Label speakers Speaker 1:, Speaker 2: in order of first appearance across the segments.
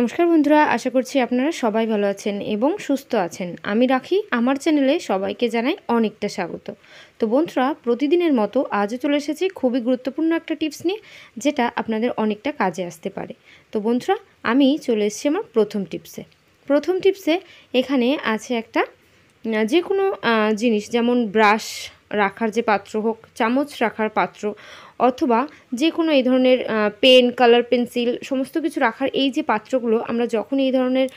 Speaker 1: নমস্কার বন্ধুরা, আশা করছি আপনারা সবাই ভালো আছেন এবং সুস্থ আছেন। আমি রাখি, আমার চ্যানেলে সবাইকে জানাই অনেকটা স্বাগত। তো বন্ধুরা, প্রতিদিনের মতো আজও চলে এসেছি খুবই গুরুত্বপূর্ণ একটা টিপস নিয়ে, যেটা আপনাদের অনেকটা কাজে আসতে পারে। তো বন্ধুরা, আমি চলে এসেছি আমার প্রথম টিপসে এখানে আছে একটা যে কোনো জিনিস, যেমন ব্রাশ রাখার যে পাত্র হোক, চামচ রাখার পাত্র, অথবা যে কোনো এই ধরনের পেন, কালার পেন্সিল সমস্ত কিছু রাখার এই যে পাত্রগুলো, আমরা যখন এই ধরনের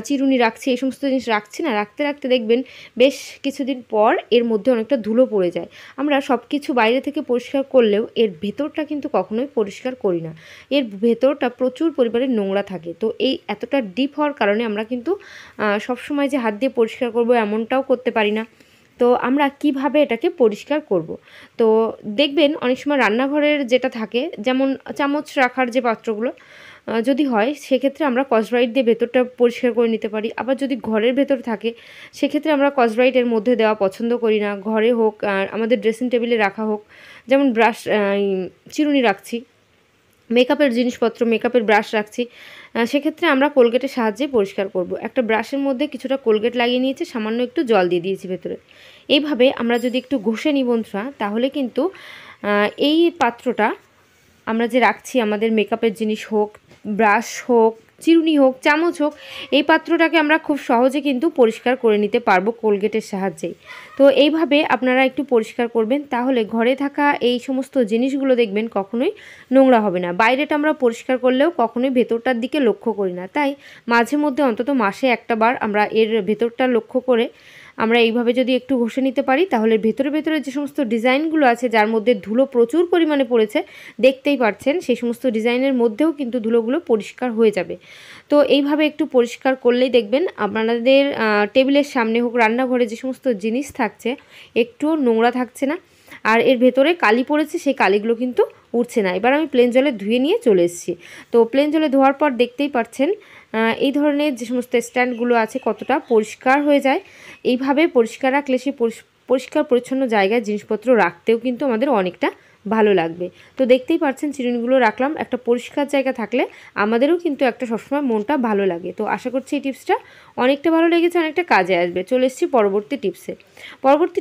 Speaker 1: চিরুনি রাখছি, এই সমস্ত জিনিস রাখছি না, রাখতে রাখতে দেখবেন বেশ কিছুদিন পর এর মধ্যে অনেকটা ধুলো পড়ে যায়। আমরা সব কিছু বাইরে থেকে পরিষ্কার করলেও এর ভেতরটা কিন্তু কখনোই পরিষ্কার করি না। এর ভেতরটা প্রচুর পরিমাণে নোংরা থাকে। তো এই এতটা ডিপ হওয়ার কারণে আমরা কিন্তু সবসময় যে হাত দিয়ে পরিষ্কার করব এমনটাও করতে পারি না। তো আমরা কিভাবে এটাকে পরিষ্কার করব? তো দেখবেন অনেক সময় রান্নাঘরের যেটা থাকে, যেমন চামচ রাখার যে পাত্রগুলো যদি হয়, সেক্ষেত্রে আমরা স্কচব্রাইট দিয়ে ভেতরটা পরিষ্কার করে নিতে পারি। আবার যদি ঘরের ভেতর থাকে, সেক্ষেত্রে আমরা স্কচব্রাইট এর মধ্যে দেওয়া পছন্দ করি না। ঘরে হোক, আমাদের ড্রেসিং টেবিলে রাখা হোক, যেমন ব্রাশ, চিরুনি রাখছি, মেকআপের জিনিসপত্র, মেকআপের ব্রাশ রাখছি, সেক্ষেত্রে আমরা কোলগেটের সাহায্যে পরিষ্কার করব। একটা ব্রাশের মধ্যে কিছুটা কোলগেট লাগিয়ে নিয়েছি, সামান্য একটু জল দিয়ে দিয়েছি ভেতরে। এইভাবে আমরা যদি একটু ঘষে নিই বন্ধুরা, তাহলে কিন্তু এই পাত্রটা আমরা যে রাখছি, আমাদের মেকআপের জিনিস হোক, ব্রাশ হোক, চিরুনি হোক, চামচ হোক, এই পাত্রটাকে আমরা খুব সহজে কিন্তু পরিষ্কার করে নিতে পারবো কোলগেটের সাহায্যেই। তো এইভাবে আপনারা একটু পরিষ্কার করবেন, তাহলে ঘরে থাকা এই সমস্ত জিনিসগুলো দেখবেন কখনোই নোংরা হবে না। বাইরেটা আমরা পরিষ্কার করলেও কখনোই ভেতরটার দিকে লক্ষ্য করি না, তাই মাঝে মধ্যে অন্তত মাসে একটা বার আমরা এর ভেতরটা লক্ষ্য করে আমরা এইভাবে যদি একটু ঘষে নিতে পারি, তাহলে ভেতরে ভেতরে যে সমস্ত ডিজাইনগুলো আছে, যার মধ্যে ধুলো প্রচুর পরিমাণে পড়েছে, দেখতেই পাচ্ছেন, সেই সমস্ত ডিজাইনের মধ্যেও কিন্তু ধুলোগুলো পরিষ্কার হয়ে যাবে। তো এইভাবে একটু পরিষ্কার করলেই দেখবেন আপনাদের টেবিলের সামনে হোক, রান্নাঘরে যে সমস্ত জিনিস থাকছে একটুও নোংরা থাকছে না, আর এর ভেতরে কালি পড়েছে, সেই কালিগুলো কিন্তু উঠছে না। এবার আমি প্লেন জলে ধুয়ে নিয়ে চলে এসেছি। তো প্লেন জলে ধোয়ার পর দেখতেই পাচ্ছেন এই ধরনের যে সমস্ত স্ট্যান্ডগুলো আছে কতটা পরিষ্কার হয়ে যায়। এইভাবে পরিষ্কার রাখলে সেই পরিষ্কার পরিচ্ছন্ন জায়গায় জিনিসপত্র রাখতেও কিন্তু আমাদের অনেকটা ভালো লাগবে। তো দেখতেই পাচ্ছেন চিরুনিগুলো রাখলাম, একটা পরিষ্কার জায়গা থাকলে আমাদেরও কিন্তু একটা সবসময় মনটা ভালো লাগে। তো আশা করছি এই টিপসটা অনেকটা ভালো লেগেছে, অনেকটা কাজে আসবে। চলে এসেছি পরবর্তী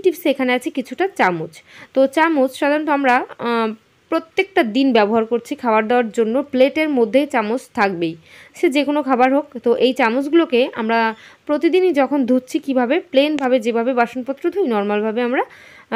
Speaker 1: টিপসে এখানে আছে কিছুটা চামচ। তো চামচ সাধারণত আমরা প্রত্যেকটা দিন ব্যবহার করছি খাবার দাওয়ার জন্য, প্লেটের মধ্যে চামচ থাকবেই, সে যে কোনো খাবার হোক। তো এই চামচগুলোকে আমরা প্রতিদিনই যখন ধুচ্ছি, কীভাবে প্লেনভাবে যেভাবে বাসনপত্র ধুই, নর্মালভাবে আমরা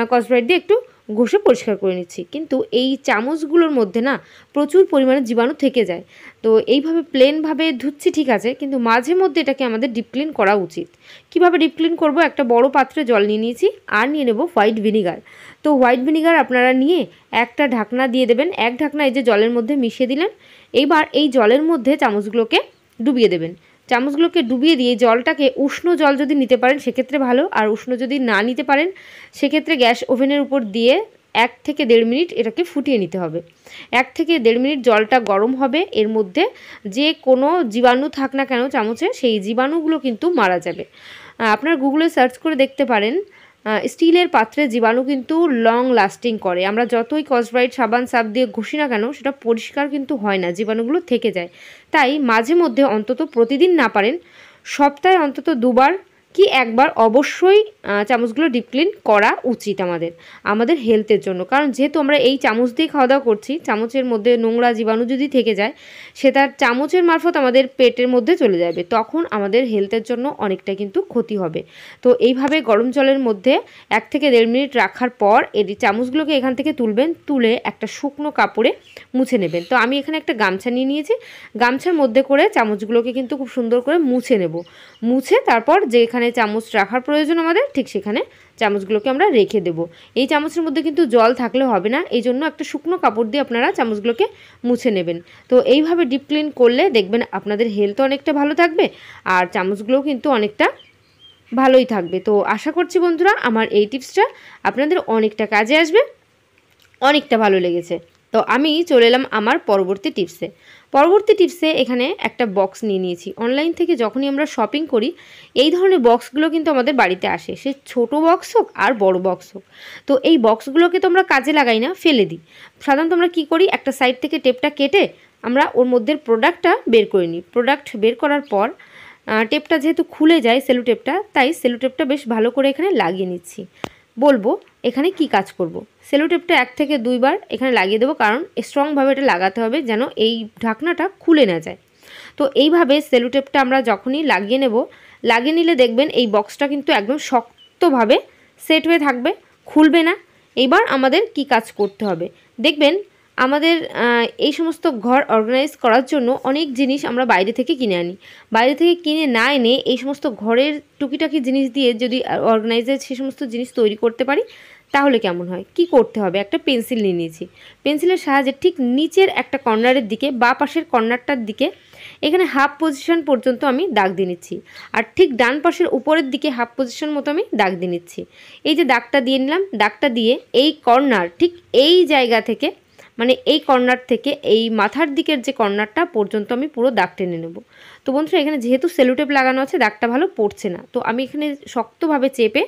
Speaker 1: স্কচব্রাইট দিয়ে একটু ঘষে পরিষ্কার করে নিচ্ছি, কিন্তু এই চামচগুলোর মধ্যে না প্রচুর পরিমাণে জীবাণু থেকে যায়। তো এইভাবে প্লেনভাবে ধুচ্ছি ঠিক আছে, কিন্তু মাঝে মধ্যে এটাকে আমাদের ডিপ ক্লিন করা উচিত। কিভাবে ডিপ ক্লিন করব? একটা বড় পাত্রে জল নিয়ে নিয়েছি, আর নিয়ে নেব হোয়াইট ভিনিগার। তো হোয়াইট ভিনিগার আপনারা নিয়ে একটা ঢাকনা দিয়ে দেবেন, এক ঢাকনা এই যে জলের মধ্যে মিশিয়ে দিলেন। এইবার এই জলের মধ্যে চামচগুলোকে ডুবিয়ে দেবেন। চামচগুলোকে ডুবিয়ে দিয়ে জলটাকে, উষ্ণ জল যদি নিতে পারেন সেক্ষেত্রে ভালো, আর উষ্ণ যদি না নিতে পারেন সেক্ষেত্রে গ্যাস ওভেনের উপর দিয়ে 1 থেকে 1.5 মিনিট এটাকে ফুটিয়ে নিতে হবে। 1 থেকে 1.5 মিনিট জলটা গরম হবে, এর মধ্যে যে কোনো জীবাণু থাক না কেন চামচে, সেই জীবাণুগুলো কিন্তু মারা যাবে। আপনারা গুগলে সার্চ করে দেখতে পারেন, স্টিলের পাত্রে জীবাণু কিন্তু লং লাস্টিং করে। আমরা যতই স্কচব্রাইট, সাবান, সার্ফ দিয়ে ঘষি না কেন, সেটা পরিষ্কার কিন্তু হয় না, জীবাণুগুলো থেকে যায়। তাই মাঝে মধ্যে, অন্তত প্রতিদিন না পারেন সপ্তাহে অন্তত 2 বার কি 1 বার অবশ্যই চামচগুলো ডিপ ক্লিন করা উচিত আমাদের হেলথের জন্য। কারণ যেহেতু আমরা এই চামচ দিয়ে খাওয়া দাওয়া করছি, চামচের মধ্যে নোংরা জীবাণু যদি থেকে যায়, সেটা চামচের মারফত আমাদের পেটের মধ্যে চলে যাবে, তখন আমাদের হেলথের জন্য অনেকটা কিন্তু ক্ষতি হবে। তো এইভাবে গরম জলের মধ্যে 1 থেকে 1.5 মিনিট রাখার পর এই চামচগুলোকে এখান থেকে তুলবেন, তুলে একটা শুকনো কাপড়ে মুছে নেবেন। তো আমি এখানে একটা গামছা নিয়ে নিয়েছি, গামছার মধ্যে করে চামচগুলোকে কিন্তু খুব সুন্দর করে মুছে নেব। মুছে তারপর যেখানে চামচ রাখার প্রয়োজন আমাদের, ঠিক সেখানে চামচগুলোকে আমরা রেখে দেব। এই চামচের মধ্যে কিন্তু জল থাকলে হবে না, এই জন্য একটা শুকনো কাপড় দিয়ে আপনারা চামচগুলোকে মুছে নেবেন। তো এইভাবে ডিপ ক্লিন করলে দেখবেন আপনাদের হেলথ অনেকটা ভালো থাকবে, আর চামচগুলোও কিন্তু অনেকটা ভালোই থাকবে। তো আশা করছি বন্ধুরা আমার এই টিপসটা আপনাদের অনেকটা কাজে আসবে, অনেকটা ভালো লেগেছে। তো আমি চলে এলাম আমার পরবর্তী টিপসে। এখানে একটা বক্স নিয়ে নিয়েছি। অনলাইন থেকে যখনই আমরা শপিং করি এই ধরনের বক্সগুলো কিন্তু আমাদের বাড়িতে আসে, সে ছোট বক্স হোক আর বড় বক্স হোক। তো এই বক্সগুলোকে তো আমরা কাজে লাগাই না, ফেলে দিই। সাধারণত আমরা কী করি, একটা সাইড থেকে টেপটা কেটে আমরা ওর মধ্যে প্রোডাক্টটা বের করে নিই। প্রোডাক্ট বের করার পর টেপটা যেহেতু খুলে যায় সেলো টেপটা, তাই সেলো টেপটা বেশ ভালো করে এখানে লাগিয়ে নিচ্ছি। বলবো এখানে কি কাজ করব। সেলো টেপটা 1 থেকে 2 বার এখানে লাগিয়ে দেবো, কারণ স্ট্রংভাবে এটা লাগাতে হবে যেন এই ঢাকনাটা খুলে না যায়। তো এইভাবে সেলো টেপটা আমরা যখনই লাগিয়ে নিলে দেখবেন এই বক্সটা কিন্তু একদম শক্তভাবে সেট হয়ে থাকবে, খুলবে না। এইবার আমাদের কি কাজ করতে হবে দেখবেন, আমাদের এই সমস্ত ঘর অর্গানাইজ করার জন্য অনেক জিনিস আমরা বাইরে থেকে কিনে আনি। বাইরে থেকে কিনে না এনে এই সমস্ত ঘরের টুকিটাকি জিনিস দিয়ে যদি অর্গানাইজার সে সমস্ত জিনিস তৈরি করতে পারি তাহলে কেমন হয়। কি করতে হবে, একটা পেন্সিল নিয়ে নিয়েছি। পেন্সিলের সাহায্যে ঠিক নিচের একটা কর্নারের দিকে বা পাশের কর্নারটার দিকে এখানে হাফ পজিশন পর্যন্ত আমি দাগ দিয়ে নিচ্ছি, আর ঠিক ডান পাশের উপরের দিকে হাফ পজিশন মতো আমি দাগ দিয়ে নিচ্ছি। এই যে দাগটা দিয়ে নিলাম, দাগটা দিয়ে এই কর্নার ঠিক এই জায়গা থেকে, মানে এই কর্নার থেকে এই মাথার দিকের যে কর্নারটা পর্যন্ত আমি পুরো দাগ টেনে নেব। তো বন্ধুরা এখানে যেহেতু সেলোটেপ লাগানো আছে দাগটা ভালো পড়ছে না, তো আমি এখানে শক্তভাবে চেপে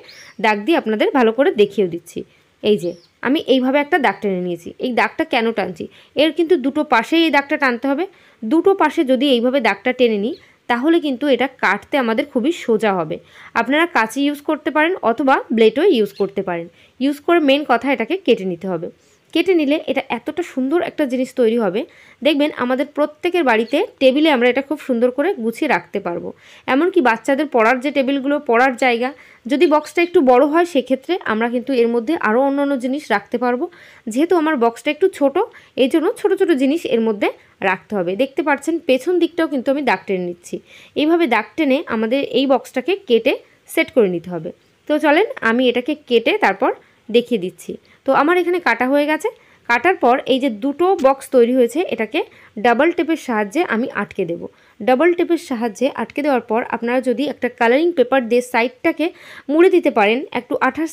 Speaker 1: দাগ দিয়ে আপনাদের ভালো করে দেখিয়ে দিচ্ছি। এই যে আমি এইভাবে একটা দাগ টেনে নিয়েছি। এই দাগটা কেন টানছি, এর কিন্তু দুটো পাশেই এই দাগটা টানতে হবে। দুটো পাশে যদি এইভাবে দাগটা টেনে নিই তাহলে কিন্তু এটা কাটতে আমাদের খুবই সোজা হবে। আপনারা কাঁচি ইউজ করতে পারেন অথবা ব্লেডও ইউজ করতে পারেন। ইউজ করে মেন কথা এটাকে কেটে নিতে হবে। কেটে নিলে এটা এতটা সুন্দর একটা জিনিস তৈরি হবে, দেখবেন আমাদের প্রত্যেকের বাড়িতে টেবিলে আমরা এটা খুব সুন্দর করে গুছিয়ে রাখতে পারবো। এমনকি বাচ্চাদের পড়ার যে টেবিলগুলো, পড়ার জায়গা, যদি বক্সটা একটু বড় হয় সেক্ষেত্রে আমরা কিন্তু এর মধ্যে আরও অন্য জিনিস রাখতে পারবো। যেহেতু আমার বক্সটা একটু ছোট, এই জন্য ছোটো ছোটো জিনিস এর মধ্যে রাখতে হবে। দেখতে পাচ্ছেন পেছন দিকটাও কিন্তু আমি দাগ টেনে নিচ্ছি। এইভাবে দাগ টেনে আমাদের এই বক্সটাকে কেটে সেট করে নিতে হবে। তো চলেন আমি এটাকে কেটে তারপর দেখিয়ে দিচ্ছি। তো আমার এখানে কাটা হয়ে গেছে। কাটার পর এই যে দুটো বক্স তৈরি হয়েছে এটাকে ডাবল টেপের সাহায্যে আমি আটকে দেব। ডাবল টেপের সাহায্যে আটকে দেওয়ার পর আপনারা যদি একটা কালারিং পেপার দিয়ে সাইডটাকে মুড়ে দিতে পারেন একটু আঠার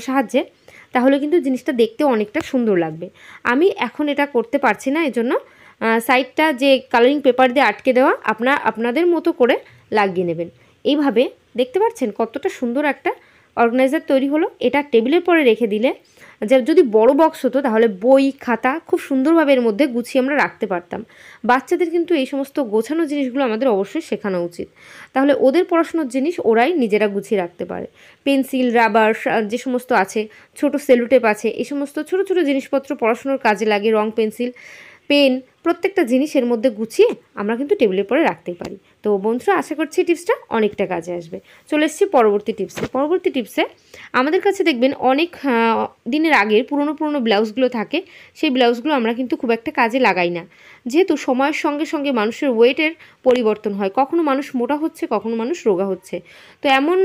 Speaker 1: সাহায্যে, তাহলে কিন্তু জিনিসটা দেখতে অনেকটা সুন্দর লাগবে। আমি এখন এটা করতে পারছি না, এজন্য সাইডটা যে কালারিং পেপার দিয়ে আটকে দেওয়া আপনাদের মতো করে লাগিয়ে নেবেন। এইভাবে দেখতে পাচ্ছেন কতটা সুন্দর একটা অর্গানাইজার তৈরি হলো। এটা টেবিলের পরে রেখে দিলে, যদি বড় বক্স হতো তাহলে বই খাতা খুব সুন্দরভাবে এর মধ্যে গুছিয়ে আমরা রাখতে পারতাম। বাচ্চাদের কিন্তু এই সমস্ত গোছানো জিনিসগুলো আমাদের অবশ্যই শেখানো উচিত, তাহলে ওদের পড়াশোনার জিনিস ওরাই নিজেরা গুছিয়ে রাখতে পারে। পেন্সিল, রাবার যে সমস্ত আছে, ছোট সেলোটেপ আছে, এই সমস্ত ছোটো ছোটো জিনিসপত্র পড়াশোনার কাজে লাগে, রং পেন্সিল, পেন, প্রত্যেকটা জিনিস এর মধ্যে গুছিয়ে আমরা কিন্তু টেবিলের পরে রাখতেই পারি। তো বন্ধুরা আশা করছি টিপসটা অনেকটা কাজে আসবে। চলে এসেছি পরবর্তী টিপসে। আমাদের কাছে দেখবেন অনেক দিনের আগের পুরনো ব্লাউজগুলো থাকে, সেই ব্লাউজগুলো আমরা কিন্তু খুব একটা কাজে লাগাই না। যেহেতু সময়ের সঙ্গে সঙ্গে মানুষের ওয়েটের পরিবর্তন হয়, কখনো মানুষ মোটা হচ্ছে, কখনো মানুষ রোগা হচ্ছে। তো এমন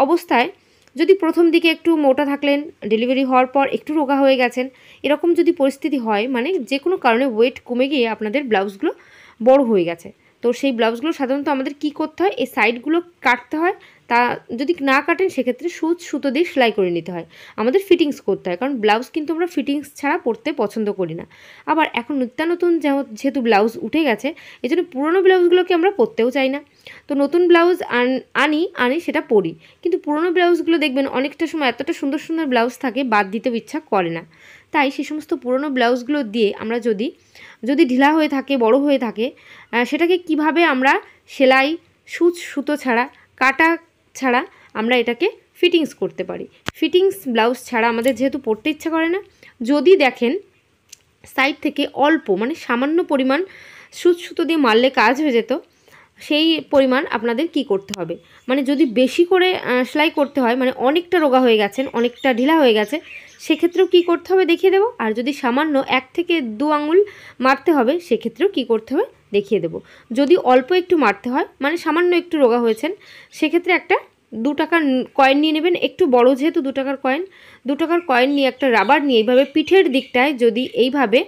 Speaker 1: অবস্থায় যদি প্রথম দিকে একটু মোটা থাকলেন, ডেলিভারি হওয়ার পর একটু রোগা হয়ে গেছেন, এরকম যদি পরিস্থিতি হয়, মানে যে কোনো কারণে ওয়েট কমে গিয়ে আপনাদের ব্লাউজগুলো বড় হয়ে গেছে, তো সেই ব্লাউজগুলো সাধারণত আমাদের কি করতে হয়, এই সাইডগুলো কাটতে হয়। তা যদি না কাটেন সেক্ষেত্রে সুতো দিয়ে সেলাই করে নিতে হয়, আমাদের ফিটিংস করতে হয়, কারণ ব্লাউজ কিন্তু আমরা ফিটিংস ছাড়া পরতে পছন্দ করি না। আবার এখন নতুন যেহেতু ব্লাউজ উঠে গেছে, এই জন্য পুরোনো ব্লাউজগুলোকে আমরা পরতেও চাই না। তো নতুন ব্লাউজ আনি সেটা পরি, কিন্তু পুরোনো ব্লাউজগুলো দেখবেন অনেকটা সময় এতটা সুন্দর ব্লাউজ থাকে বাদ দিতেও ইচ্ছা করে না। তাই সেই সমস্ত পুরোনো ব্লাউজগুলো দিয়ে আমরা যদি ঢিলা হয়ে থাকে, বড় হয়ে থাকে, সেটাকে কিভাবে আমরা সেলাই, সুতো ছাড়া, কাটা ছাড়া আমরা এটাকে ফিটিংস করতে পারি। ফিটিংস ব্লাউজ ছাড়া আমাদের যেহেতু পরতে ইচ্ছা করে না, যদি দেখেন সাইড থেকে অল্প, মানে সামান্য পরিমাণ সুতো দিয়ে মারলে কাজ হয়ে যেত, সেই পরিমাণ আপনাদের কি করতে হবে, মানে যদি বেশি করে সেলাই করতে হয়, মানে অনেকটা রোগা হয়ে গেছেন, অনেকটা ঢিলা হয়ে গেছে, সেক্ষেত্রেও কী করতে হবে দেখিয়ে দেবো। আর যদি সামান্য 1 থেকে 2 আঙুল মারতে হবে সেক্ষেত্রেও কী করতে হবে দেখিয়ে দেবো। যদি অল্প একটু মারতে হয়, মানে সামান্য একটু রোগা হয়েছেন, সেক্ষেত্রে একটা 2 টাকার কয়েন নিয়ে নেবেন, একটু বড় যেহেতু 2 টাকার কয়েন, 2 টাকার কয়েন নিয়ে একটা রাবার নিয়ে এইভাবে পিঠের দিকটায় যদি এইভাবে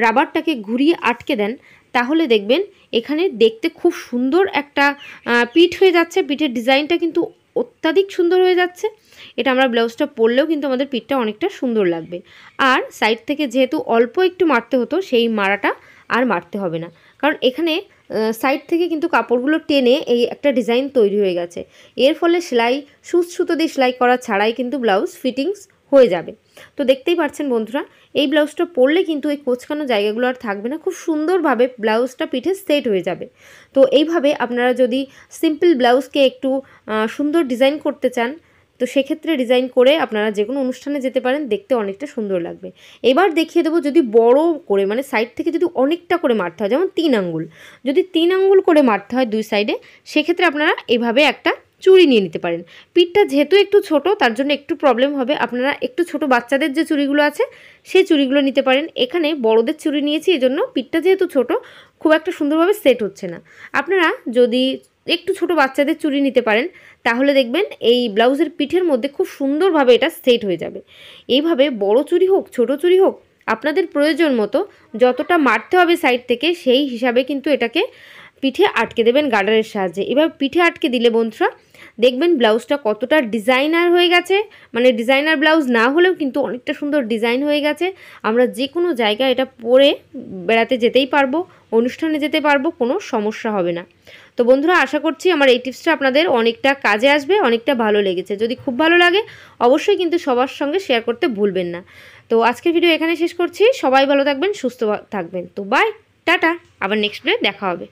Speaker 1: রাবারটাকে ঘুরিয়ে আটকে দেন, তাহলে দেখবেন এখানে দেখতে খুব সুন্দর একটা পিঠ হয়ে যাচ্ছে। পিঠের ডিজাইনটা কিন্তু অত্যাধিক সুন্দর হয়ে যাচ্ছে। এটা আমরা ব্লাউজটা পরলেও কিন্তু আমাদের পিঠটা অনেকটা সুন্দর লাগবে। আর সাইড থেকে যেহেতু অল্প একটু মারতে হতো, সেই মারাটা আর মারতে হবে না, কারণ এখানে সাইড থেকে কিন্তু কাপড়গুলো টেনে এই একটা ডিজাইন তৈরি হয়ে গেছে। এর ফলে সেলাই সুতো দিয়ে সেলাই করা ছাড়াই কিন্তু ব্লাউজ ফিটিংস হয়ে যাবে। তো দেখতেই পাচ্ছেন বন্ধুরা, এই ব্লাউজটা পরলে কিন্তু এই কোঁচকানো জায়গাগুলো আর থাকবে না, খুব সুন্দরভাবে ব্লাউজটা পিঠে সেট হয়ে যাবে। তো এইভাবে আপনারা যদি সিম্পল ব্লাউজকে একটু সুন্দর ডিজাইন করতে চান, তো সেক্ষেত্রে ডিজাইন করে আপনারা যে কোনো অনুষ্ঠানে যেতে পারেন, দেখতে অনেকটা সুন্দর লাগবে। এবার দেখিয়ে দেবো যদি বড় করে মানে সাইড থেকে যদি অনেকটা করে মারতে হয়, যেমন 3 আঙ্গুল, যদি 3 আঙ্গুল করে মারতে হয় দুই সাইডে, সেক্ষেত্রে আপনারা এভাবে একটা চুড়ি নিয়ে নিতে পারেন। পিঠটা যেহেতু একটু ছোট, তার জন্য একটু প্রবলেম হবে। আপনারা একটু ছোট বাচ্চাদের যে চুড়িগুলো আছে সেই চুড়িগুলো নিতে পারেন। এখানে বড়দের চুড়ি নিয়েছি, এজন্য পিঠটা যেহেতু ছোট খুব একটা সুন্দরভাবে সেট হচ্ছে না। আপনারা যদি একটু ছোট বাচ্চাদের চুড়ি নিতে পারেন, তাহলে দেখবেন এই ব্লাউজের পিঠের মধ্যে খুব সুন্দরভাবে এটা সেট হয়ে যাবে। এইভাবে বড় চুড়ি হোক ছোট চুড়ি হোক, আপনাদের প্রয়োজন মতো যতটা মারতে হবে সাইড থেকে, সেই হিসাবে কিন্তু এটাকে পিঠে আটকে দেবেন গার্ডারের সাহায্যে। এবার পিঠে আটকে দিলে বন্ধুরা দেখবেন ব্লাউজটা কতটা ডিজাইনার হয়ে গেছে, মানে ডিজাইনার ব্লাউজ না হলেও কিন্তু অনেকটা সুন্দর ডিজাইন হয়ে গেছে। আমরা যে কোনো জায়গায় এটা পরে বেড়াতে যেতেই পারবো, অনুষ্ঠানে যেতে পারবো, কোনো সমস্যা হবে না। তো বন্ধুরা, আশা করছি আমার এই টিপসটা আপনাদের অনেকটা কাজে আসবে, অনেকটা ভালো লেগেছে। যদি খুব ভালো লাগে অবশ্যই কিন্তু সবার সঙ্গে শেয়ার করতে ভুলবেন না। তো আজকের ভিডিও এখানে শেষ করছি। সবাই ভালো থাকবেন, সুস্থ থাকবেন। তো বাই, টাটা, আবার নেক্সট ডে দেখা হবে।